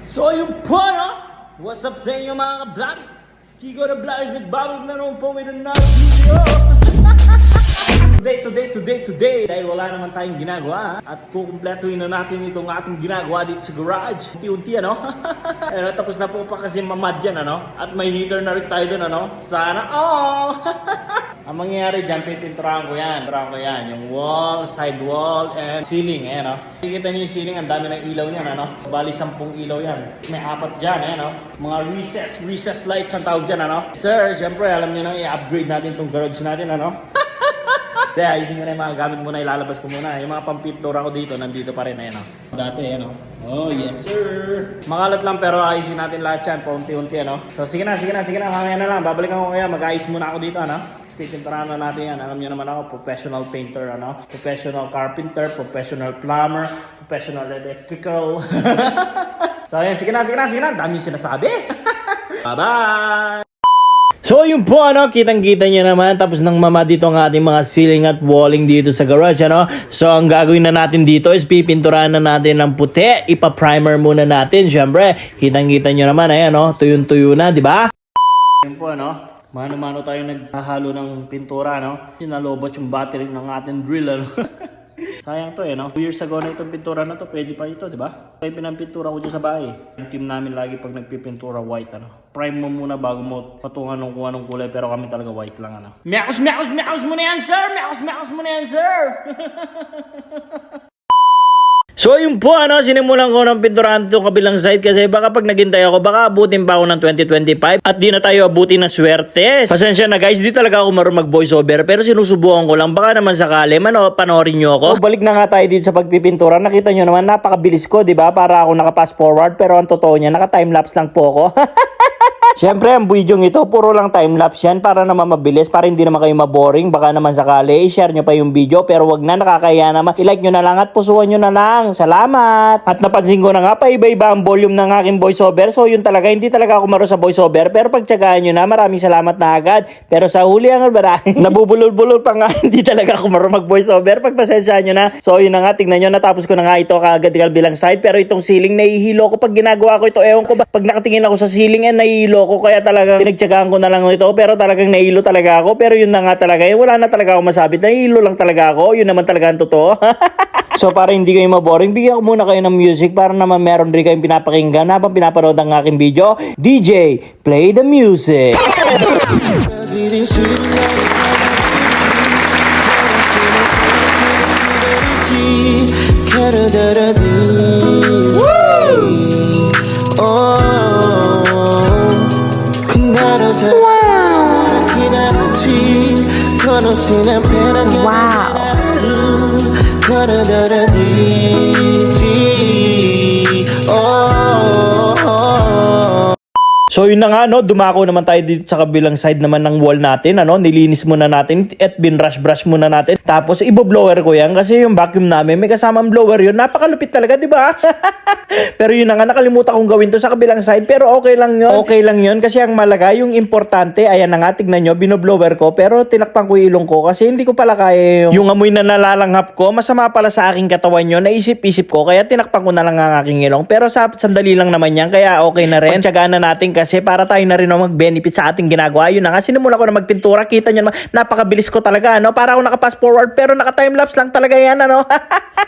So yung po, no? What's up sa inyo mga ka-vlog? Kiko the Vloggers nagbabalik na naman po with another video. Today, dahil wala naman tayong ginagawa at kukumpletuhin na natin itong ating ginagawa dito sa garage. Unti-unti, ano? Ano, tapos na po pa kasi mamad yan, ano? At may heater na rin tayo dun, ano? Sana, oh! Ang mangyayari dyan, pipinturahan ko yan. Pinturahan ko yan, yung wall, side wall, and ceiling, ayan, no? Kikita nyo yung ceiling, ang dami ng ilaw niyan, ano? Bali, 10 ilaw yan. May 4 dyan, ayan, no? Mga recess lights ang tawag dyan, ano? Sir, syempre, alam nyo na, i-upgrade natin itong garage natin, ano? Hindi, ayusin ko na yung mga gamit muna, ilalabas ko muna. Yung mga pampintura ko dito, nandito pa rin, ayan, o. Dati, ayan, o. Oh, yes, sir. Makalat lang, pero ayusin natin lahat yan, paunti-unti, ano. So, sige na, mamaya na lang. Babalikan ko kaya, mag-ayos muna ako dito, ano. Pipinturahan na natin yan. Alam nyo naman ako, professional painter, ano. Professional carpenter, professional plumber, professional electrical. So, ayan, sige na. Dami sinasabi. Bye-bye! So yun po, ano, kitang-kita nyo naman, tapos nang mama dito ang ating mga ceiling at walling dito sa garage, ano. So ang gagawin na natin dito is pipinturahan na natin ng puti, ipa-primer muna natin, syempre. Kitang-kita nyo naman, ayan, no, tuyong-tuyo na, di ba? Yun po, ano, mano-mano tayo naghahalo ng pintura, no. Sinalobot yung battery ng ating drill, ano. Sayang to, no? 2 years ago na itong pintura na to, pwede pa ito, di ba? Kaya pinampintura ko dyan sa bahay. Yung team namin lagi pag nagpipintura white, ano. Prime mo muna bago mo patungan ng kung anong kulay, pero kami talaga white lang, ano. Meows mo na yan, sir! Meows mo na yan, sir! So yun po, ano, sinimulan ko ng pinturahan itong kabilang side kasi baka pag naghintay ako, baka abutin pa ako ng 2025 at di na tayo abutin ng swerte. Pasensya na guys, di talaga ako marunong mag voice over pero sinusubukan ko lang, baka naman sakali, panoorin nyo ako. So, balik na nga tayo dito sa pagpipintura, nakita nyo naman, napakabilis ko, di ba? Para ako naka-fast forward, pero ang totoo niya, naka-timelapse lang po ako. Siyempre, ang video ito, puro lang timelapse yan para naman mabilis, para hindi naman kayo maboring. Baka naman sakali, i-share nyo pa yung video, pero wag na, nakakaya naman. I-like nyo na lang at pusuan nyo na lang. Salamat! At napansin ko na nga, paiba-iba ang volume ng aking voiceover. So yun talaga, hindi talaga ako marunong sa voiceover. Pero pagtsagaan nyo na, maraming salamat na agad. Pero sa huli ang marami, nabubulol-bulol pa nga, hindi talaga ako marunong mag-voiceover. Pagpasensya nyo na. So yun na nga, tignan nyo, natapos ko na nga ito kaagad bilang side. Pero itong ceiling, nahihilo ko pag ginagawa ko ito. Ewan ko ba, pag nakatingin ako sa ceiling, nahihilo ko, kaya talagang pinagtyagaan ko na lang ito, pero talagang nahilo talaga ako. Pero yun na nga talaga, wala na talaga ako masabit, nahilo lang talaga ako, yun naman talaga ang totoo. So para hindi kayo maboring, bigyan ko muna kayo ng music para naman meron rin kayong pinapakinggan habang pinapanood ang aking video. DJ, play the music. So yun na nga, no, dumako naman tayo dito sa kabilang side naman ng wall natin, ano, nilinis muna natin at binrush muna natin. Tapos ibo-blower ko yan kasi yung vacuum namin may kasamang blower yun. Napakalupit talaga, di ba? Pero yun na nga, nakalimutan kong gawin to sa kabilang side, pero okay lang yun. Okay lang yun kasi ang malaga, yung importante, ayan na nga, tignan nyo, binoblower ko, pero tinakpan ko yung ilong ko kasi hindi ko pala kaya yung amoy na nalalanghap ko. Masama pala sa aking katawan yun, naisip-isip ko, kaya tinakpan ko na lang ang aking ilong. Pero sa sandali lang naman yan, kaya okay na rin. Pagtyagaan na natin kasi para tayo na rin mag-benefit sa ating ginagawa. Yun na nga, sinimula ko na magpintura. Kita nyo naman, napakabilis ko talaga, ano? Para ako naka-fast forward, pero naka-timelapse lang talaga yan, ano?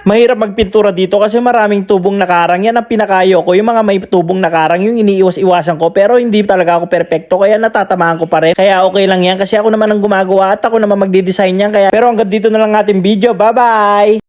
Mahirap magpintura dito kasi maraming tubong nakarang. Yan ang pinakayo ko. Yung mga may tubong nakarang, yung iniiwas-iwasan ko. Pero hindi talaga ako perfecto, kaya natatamaan ko pa rin. Kaya okay lang yan kasi ako naman ang gumagawa at ako naman magdi-design yan. Kaya, pero hanggang dito na lang ating video. Bye-bye!